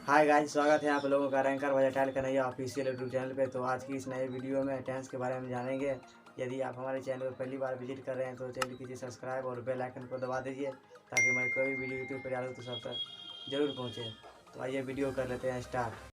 Hi guys, स्वागत है आप लोगों का ranker versatile Kanhaiya official YouTube channel पे। तो आज की इस नए वीडियो में टेंस के बारे में जानेंगे। यदि आप हमारे चैनल पर पहली बार विजिट कर रहे हैं तो चैनल कीजिए सब्सक्राइब और बेल आइकन को दबा दीजिए ताकि मैं कोई भी वीडियो यूट्यूब पर डालूँ तो सब तक जरूर पहुँचे। तो आइए वीडियो कर लेते हैं स्टार्ट।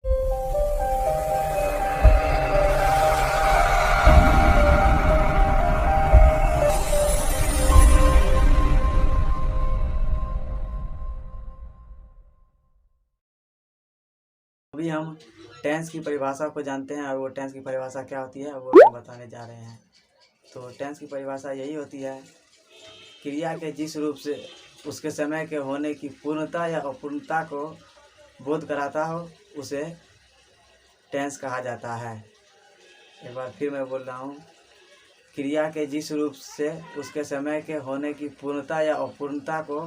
अभी हम टेंस की परिभाषा को जानते हैं और वो टेंस की परिभाषा क्या होती है वो हम बताने जा रहे हैं। तो टेंस की परिभाषा यही होती है, क्रिया के जिस रूप से उसके समय के होने की पूर्णता या अपूर्णता को बोध कराता हो उसे टेंस कहा जाता है। एक बार फिर मैं बोल रहा हूँ, क्रिया के जिस रूप से उसके समय के होने की पूर्णता या अपूर्णता को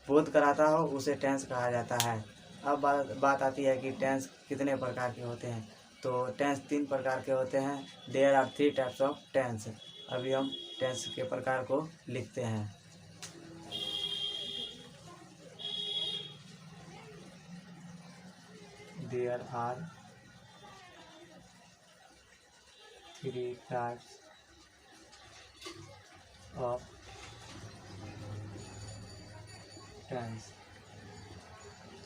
बोध कराता हो उसे टेंस कहा जाता है। अब बात आती है कि टेंस कितने प्रकार के होते हैं। तो टेंस 3 प्रकार के होते हैं। There are 3 types of tense. अभी हम टेंस के प्रकार को लिखते हैं। There are 3 types of tense.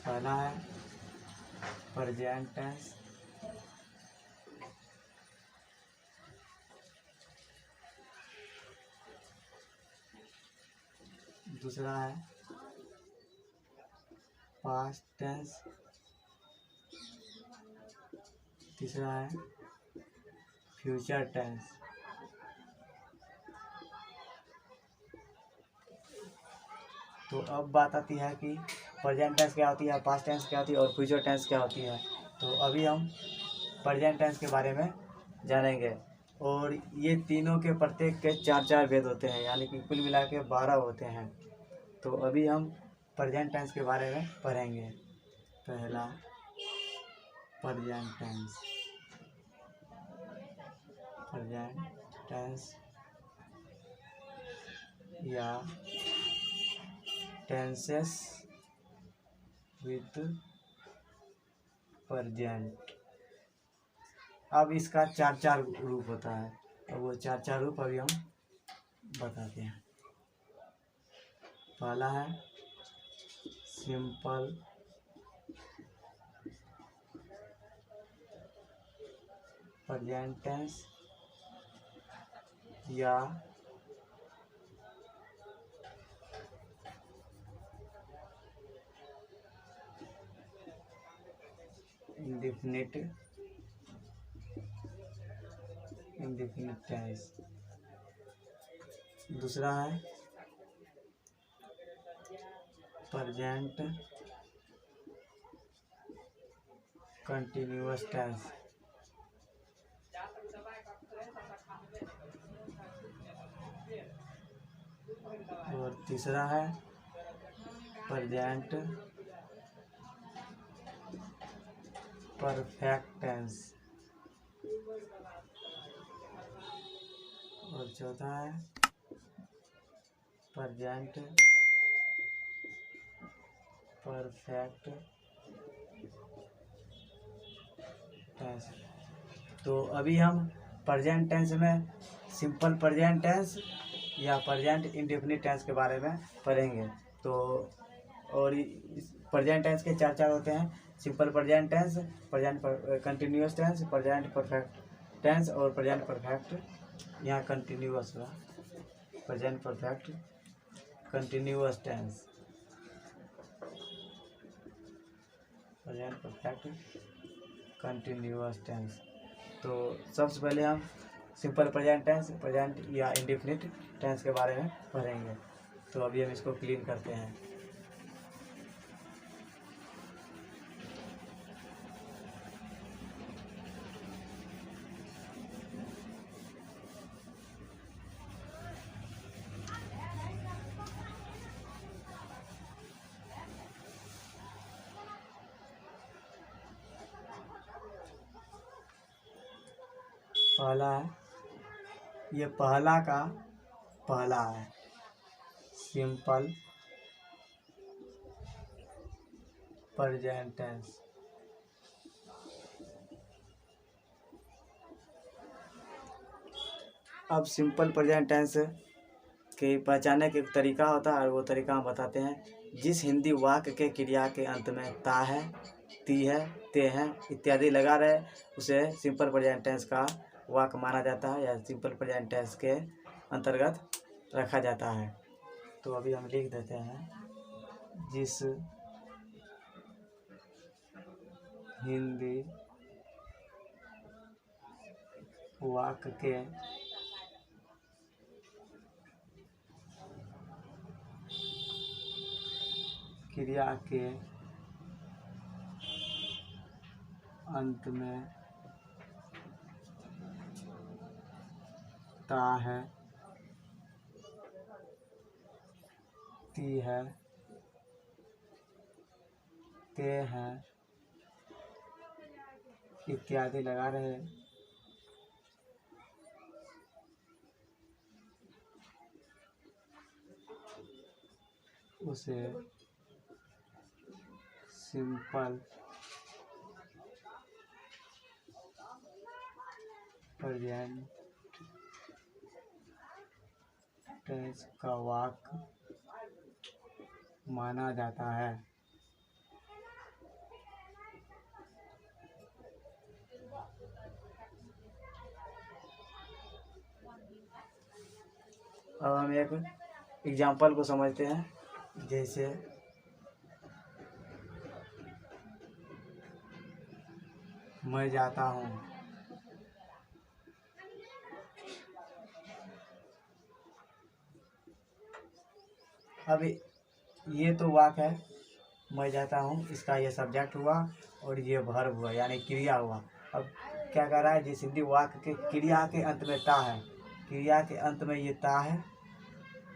पहला है प्रेजेंट टेंस, दूसरा है पास्ट टेंस, तीसरा है फ्यूचर टेंस। तो अब बात आती है कि प्रेजेंट टेंस क्या होती है, पास्ट टेंस क्या होती है और फ्यूचर टेंस क्या होती है। तो अभी हम प्रेजेंट टेंस के बारे में जानेंगे। और ये तीनों के प्रत्येक के 4 भेद होते हैं, यानी कि कुल मिला के 12 होते हैं। तो अभी हम प्रेजेंट टेंस के बारे में पढ़ेंगे। पहला प्रेजेंट टेंस। प्रेजेंट टेंस या टेंसेस विथ प्रेजेंट। अब इसका 4 रूप होता है, और वो 4 रूप अभी हम बताते हैं। पहला है सिंपल प्रेजेंट टेंस या इंडेफिनिट टेंस। दूसरा है प्रेजेंट कंटिन्यूअस टेंस। और तीसरा है प्रेजेंट परफेक्ट टेंस। और चौथा है प्रेजेंट परफेक्ट टेंस। तो अभी हम प्रेजेंट टेंस में सिंपल प्रेजेंट टेंस या प्रेजेंट इंडेफिनिट टेंस के बारे में पढ़ेंगे। तो और प्रेजेंट टेंस के 4 होते हैं, simple present tense, present continuous tense, present perfect tense और प्रेजेंट परफेक्ट। यहाँ कंटिन्यूअस हुआ, present perfect continuous tense, present perfect continuous tense. तो सबसे पहले हम सिंपल प्रेजेंट टेंस, प्रेजेंट या इंडेफिनिट टेंस के बारे में पढ़ेंगे। तो अभी हम इसको क्लीन करते हैं। पहला है, ये पहला का पहला है, सिंपल प्रेजेंट टेंस। अब सिंपल प्रेजेंट टेंस के पहचानने के तरीका होता है और वो तरीका हम बताते हैं। जिस हिंदी वाक्य के क्रिया के अंत में ता है, ती है, ते हैं इत्यादि लगा रहे उसे सिंपल प्रेजेंट टेंस का वाक्य माना जाता है या सिंपल प्रेजेंट टेंस के अंतर्गत रखा जाता है। तो अभी हम लिख देते हैं, जिस हिंदी वाक्य के क्रिया के अंत में ता है, ती है, ते हैं इत्यादि लगा रहे उसे सिंपल प्रेजेंट टेंस का वाक्य माना जाता है। अब हम एक एग्जाम्पल को समझते हैं। जैसे मैं जाता हूँ, अब ये तो वाक्य है, मैं जाता हूँ, इसका ये सब्जेक्ट हुआ और ये वर्ब हुआ यानी क्रिया हुआ। अब क्या कह रहा है, जिस हिंदी वाक्य के क्रिया के अंत में ता है, क्रिया के अंत में ये ता है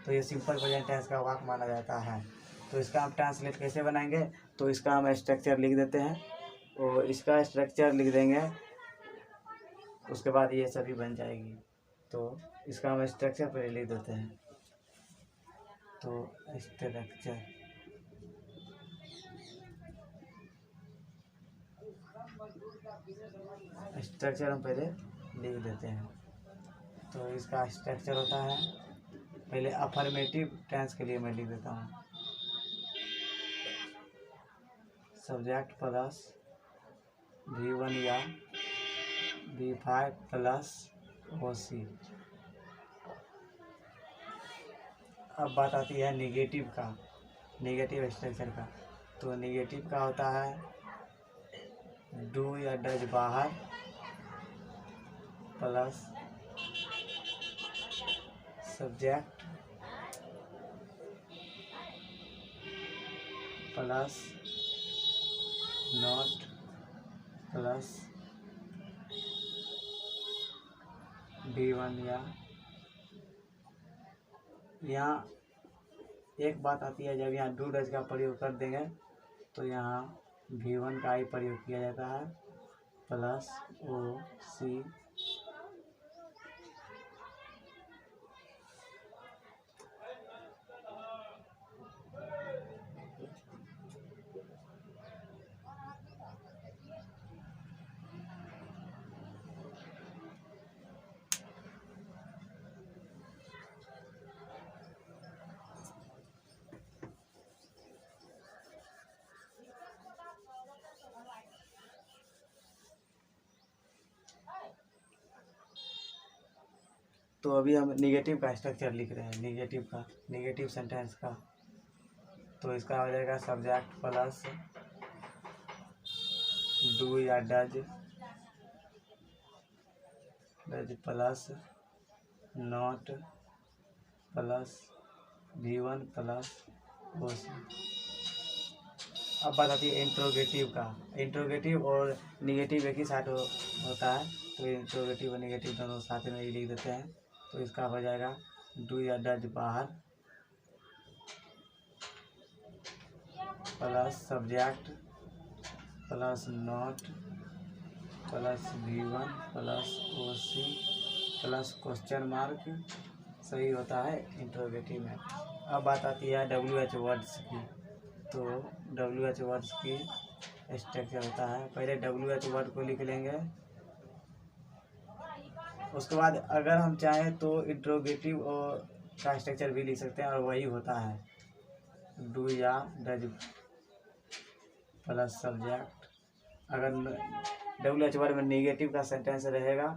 तो ये सिंपल प्रेजेंट टेंस का वाक्य माना जाता है। तो इसका हम ट्रांसलेट कैसे बनाएंगे, तो इसका हम स्ट्रक्चर लिख देते हैं और इसका स्ट्रक्चर लिख देंगे, उसके बाद ये सभी बन जाएगी। तो इसका हम स्ट्रक्चर पहले लिख देते हैं। तो स्ट्रक्चर हम पहले लिख देते हैं। तो इसका स्ट्रक्चर होता है, पहले अफर्मेटिव टेंस के लिए मैं लिख देता हूँ, सब्जेक्ट प्लस V1 या V5 प्लस OC। अब बात आती है निगेटिव का, निगेटिव स्ट्रक्चर का। तो निगेटिव का होता है डू या डज बाहर plus subject plus not plus V1 या यहाँ एक बात आती है, जब यहाँ डू डज का प्रयोग कर देंगे तो यहाँ V1 का ही प्रयोग किया जाता है प्लस OC तो अभी हम निगेटिव का स्ट्रक्चर लिख रहे हैं, निगेटिव का, निगेटिव सेंटेंस का। तो इसका हो जाएगा सब्जेक्ट प्लस डू या does, does plus not plus V1 plus OC। अब बात आती है इंट्रोगेटिव का। इंट्रोगेटिव और निगेटिव एक ही साथ होता है, तो इंट्रोगेटिव और निगेटिव दोनों साथ में ही लिख देते हैं। तो इसका हो जाएगा डू या डज बाहर plus subject plus not plus V1 plus OC plus question mark, सही होता है इंट्रोगेटिव में। अब बात आती है WH वर्ड्स की। तो WH वर्ड्स की स्ट्रक्चर होता है। पहले WH वर्ड को लिख लेंगे, उसके बाद अगर हम चाहें तो इंट्रोगेटिव और का स्ट्रक्चर भी लिख सकते हैं और वही होता है डू या डज प्लस सब्जेक्ट। अगर WH वर्ड में निगेटिव का सेंटेंस रहेगा,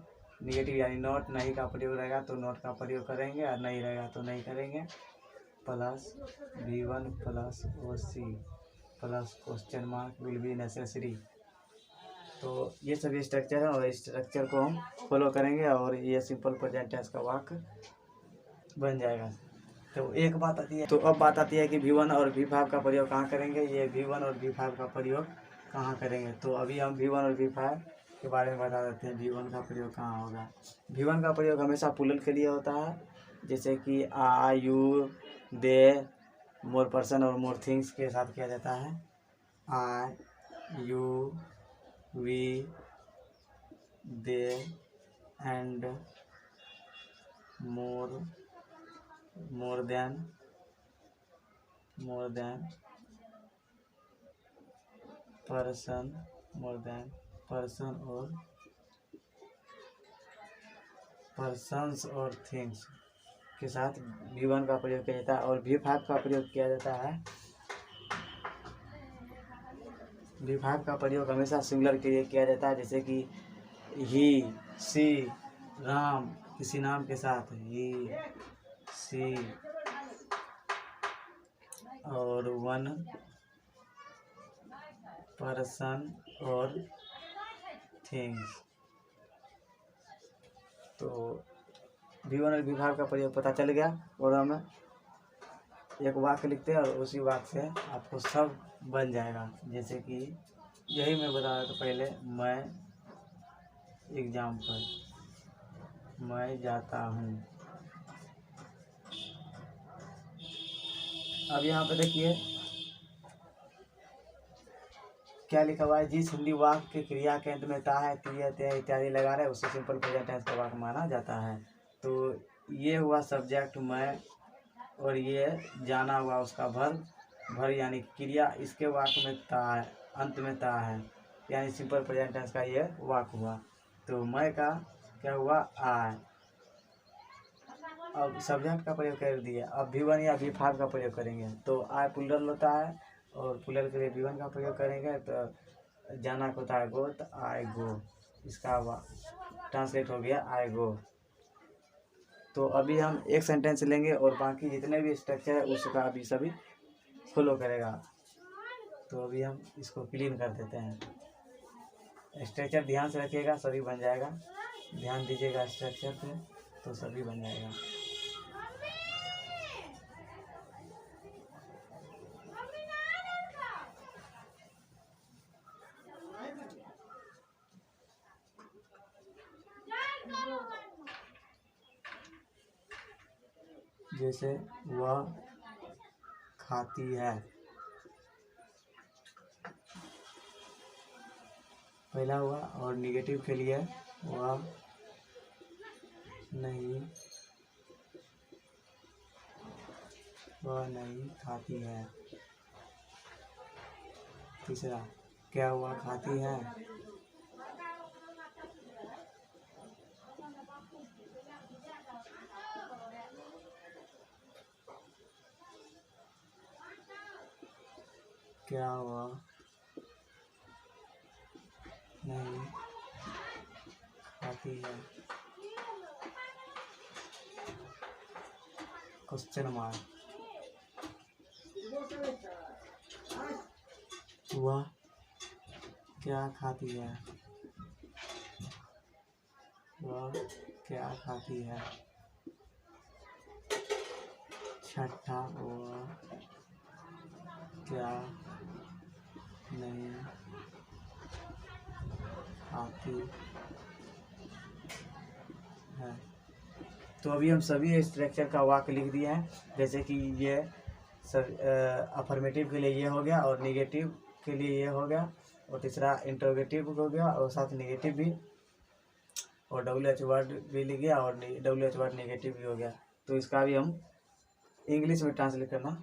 निगेटिव यानी नॉट, नहीं का प्रयोग रहेगा तो नॉट का प्रयोग करेंगे और नहीं रहेगा तो नहीं करेंगे। Plus V1 plus OC plus question mark will be necessary. तो ये सभी स्ट्रक्चर है और इस स्ट्रक्चर को हम फॉलो करेंगे और ये सिंपल प्रेजेंट टेंस का वाक्य बन जाएगा। तो एक बात आती है, तो अब बात आती है कि V1 और V5 का प्रयोग कहाँ करेंगे। ये V1 और V5 का प्रयोग कहाँ करेंगे, तो अभी हम V1 और V5 के बारे में बता देते हैं। V1 का प्रयोग कहाँ होगा। V1 का प्रयोग हमेशा प्लूरल के लिए होता है, जैसे कि आई, यू, दे, मोर पर्सन और मोर थिंग्स के साथ किया जाता है। I, you, we, they and more than person और पर्सन्स और थिंग्स के साथ V1 का प्रयोग किया जाता है। और V5 का प्रयोग किया जाता है, V5 का प्रयोग हमेशा सिंगुलर के लिए किया जाता है, जैसे कि ही, सी, राम किसी नाम के साथ ही, सी और वन पर्सन और थिंग्स। तो V1 और V5 का प्रयोग पता चल गया और हम एक वाक्य लिखते हैं और उसी वाक्य से आपको सब बन जाएगा। जैसे कि यही मैं बता रहा था पहले, मैं एग्जाम्पल, मैं जाता हूँ। अब यहाँ पे देखिए क्या लिखा हुआ है, जिस हिंदी वाक्य के क्रिया के अंत में ता है, तिया, त्या इत्यादि लगा रहे उससे सिंपल प्रेजेंट टेंस का वाक्य माना जाता है। तो ये हुआ सब्जेक्ट मैं, और ये जाना हुआ उसका भर यानी क्रिया, इसके वाक्य में ता है, अंत में ता है, यानी सिंपल प्रेजेंट टेंस का ये वाक्य हुआ। तो मैं का क्या हुआ, आए। अब सब्जेक्ट का प्रयोग कर दिए, अब V1 या V5 का प्रयोग करेंगे। तो आए प्लूरल होता है और प्लूरल के लिए V1 का प्रयोग करेंगे। तो जाना को होता है गो, तो आई गो, इसका ट्रांसलेट हो गया आई गो। तो अभी हम एक सेंटेंस लेंगे और बाकी जितने भी स्ट्रक्चर है उसका अभी सभी फॉलो करेगा। तो अभी हम इसको क्लीन कर देते हैं। स्ट्रक्चर ध्यान से रखिएगा, सभी बन जाएगा। ध्यान दीजिएगा स्ट्रक्चर पे, तो सभी बन जाएगा। जैसे वह खाती है, पहला हुआ। और निगेटिव के लिए वह नहीं खाती है। तीसरा क्या हुआ, खाती है। क्या हुआ, नहीं खाती है। क्वेश्चन मार्क, वह क्या खाती है, वह क्या खाती है। छठा, वह क्या नहीं खाती है। तो अभी हम सभी स्ट्रक्चर का वाक्य लिख दिए हैं। जैसे कि ये अफर्मेटिव के लिए ये हो गया और निगेटिव के लिए ये हो गया और तीसरा इंटरोगेटिव हो गया और साथ नेगेटिव भी, और WH वर्ड भी लिख गया और WH वर्ड नेगेटिव भी हो गया। तो इसका भी हम इंग्लिश में ट्रांसलेट करना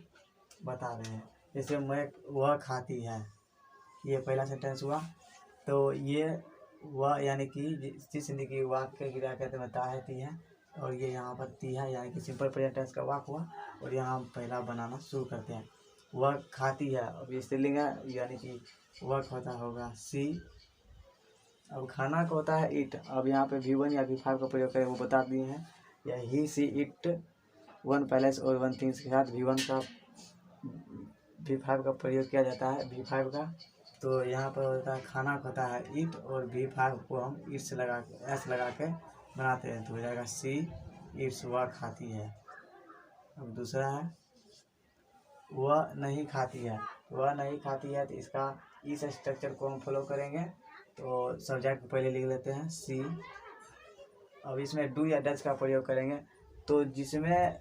बता रहे हैं। जैसे मैं वह खाती है, ये पहला सेंटेंस हुआ। तो ये वह यानी कि जिस हिंदी की वाक्य क्रिया कहते हैं ता है ती है, और ये यहाँ पर ती है यानी कि सिंपल प्रेजेंट टेंस का वाक्य हुआ। और यहाँ हम पहला बनाना शुरू करते हैं। वह खाती है, अब ये स्त्रीलिंग है यानी कि वह खाता होगा सी। अब खाना का होता है इट। अब यहाँ पे V1 या V5 का प्रयोग करें वो बता दिए हैं। या ही सी इट वन पैलेस और वन थिंग्स के साथ V1 का V5 का प्रयोग किया जाता है, V5 का। तो यहाँ पर होता है खाना का होता है इट, और V5 को हम इट से लगा के एस लगा के बनाते हैं, तो हो जाएगा सी इट्स वह खाती है। अब दूसरा है वह नहीं खाती है। वह नहीं खाती है, तो इसका इस स्ट्रक्चर को हम फॉलो करेंगे। तो सब्जेक्ट पहले लिख लेते हैं सी। अब इसमें डू या डज का प्रयोग करेंगे, तो जिसमें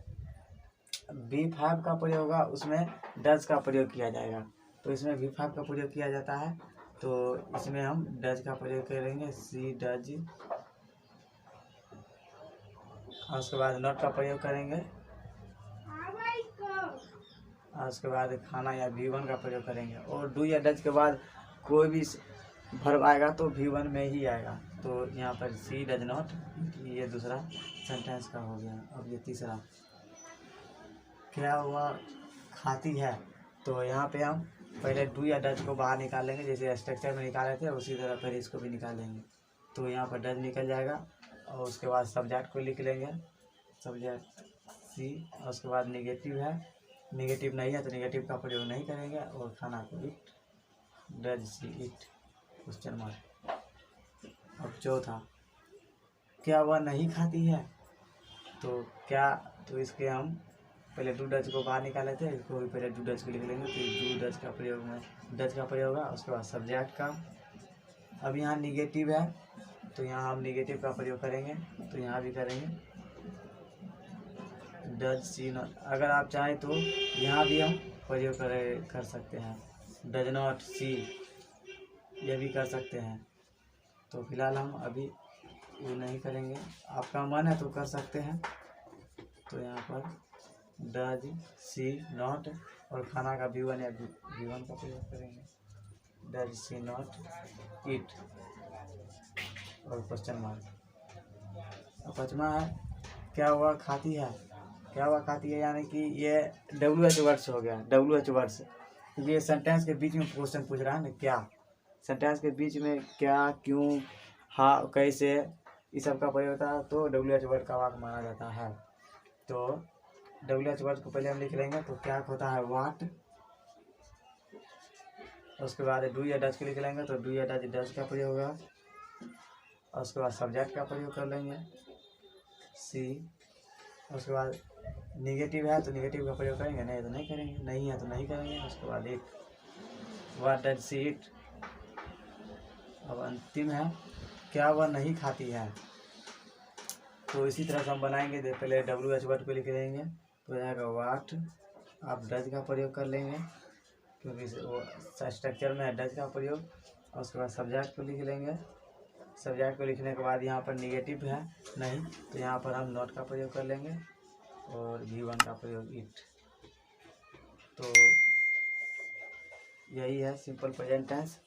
V5 का प्रयोग होगा उसमें डज का प्रयोग किया जाएगा। तो इसमें V5 का प्रयोग किया जाता है, तो इसमें हम डज का प्रयोग करेंगे सी डज। और उसके बाद नॉट का प्रयोग करेंगे, और उसके बाद खाना या V1 का प्रयोग करेंगे। और डू या डज के बाद कोई भी वर्ब आएगा तो V1 में ही आएगा। तो यहाँ पर सी डज नॉट, ये दूसरा सेंटेंस का हो गया। अब ये तीसरा, क्या हुआ खाती है। तो यहाँ पे हम पहले डू या डज को बाहर निकालेंगे, जैसे स्ट्रक्चर में निकाले थे उसी तरह पहले इसको भी निकालेंगे। तो यहाँ पर डज निकल जाएगा, और उसके बाद सब्जेक्ट को लिख लेंगे, सब्जेक्ट सी। और उसके बाद नेगेटिव है, नेगेटिव नहीं है तो नेगेटिव का प्रयोग नहीं करेंगे। और खाना को it, does see it question mark. अब चौथा, क्या वह नहीं खाती है। तो क्या, तो इसके हम पहले डू डज को बाहर निकाले थे, इसको भी पहले डू डज को लिख लेंगे। तो डू डज का प्रयोग में डज का प्रयोग होगा, उसके बाद सब्जेक्ट का। अब यहाँ निगेटिव है, तो यहाँ हम निगेटिव का प्रयोग करेंगे, तो यहाँ भी करेंगे डज सी नॉट। अगर आप चाहें तो यहाँ भी हम प्रयोग कर सकते हैं, डज नॉट सी, ये भी कर सकते हैं। तो फिलहाल हम अभी ये नहीं करेंगे, आपका मन है तो कर सकते हैं। तो यहाँ पर डज सी नॉट, और खाना का V1 या V1 का प्रयोग करेंगे, डज सी नॉट इट और क्वेश्चन मार्क। अब पाँचवा है, क्या वह खाती है। क्या वह खाती है यानी कि ये WH वर्ड्स हो गया। WH वर्ड्स ये सेंटेंस के बीच में क्वेश्चन पूछ रहा है ना, क्या सेंटेंस के बीच में क्या, क्यों, हाँ, कैसे, इस सब का प्रयोग होता है, तो WH वर्ड का वाक्य माना जाता है। तो WH वर्ड को पहले हम लिख लेंगे। तो क्या होता है वाट, उसके बाद डू या डज को लिख लेंगे, तो डू या डज डज का प्रयोग होगा। और उसके बाद सब्जेक्ट का प्रयोग कर लेंगे सी। उसके बाद निगेटिव है तो निगेटिव का प्रयोग करेंगे, नहीं तो नहीं करेंगे, नहीं है तो नहीं करेंगे। उसके बाद it, what does see it. अब अंतिम है, क्या वह नहीं खाती है। तो इसी तरह से हम बनाएंगे, पहले WH वर्ड को लिख लेंगे, तो जाएगा वाट। आप डज का प्रयोग कर लेंगे क्योंकि वो स्ट्रक्चर में है डज का प्रयोग। और उसके बाद सब्जेक्ट को लिख लेंगे, सब्जेक्ट को लिखने के बाद यहाँ पर निगेटिव है नहीं, तो यहाँ पर हम नॉट का प्रयोग कर लेंगे, और V1 का प्रयोग इट। तो यही है सिंपल प्रेजेंट टेंस।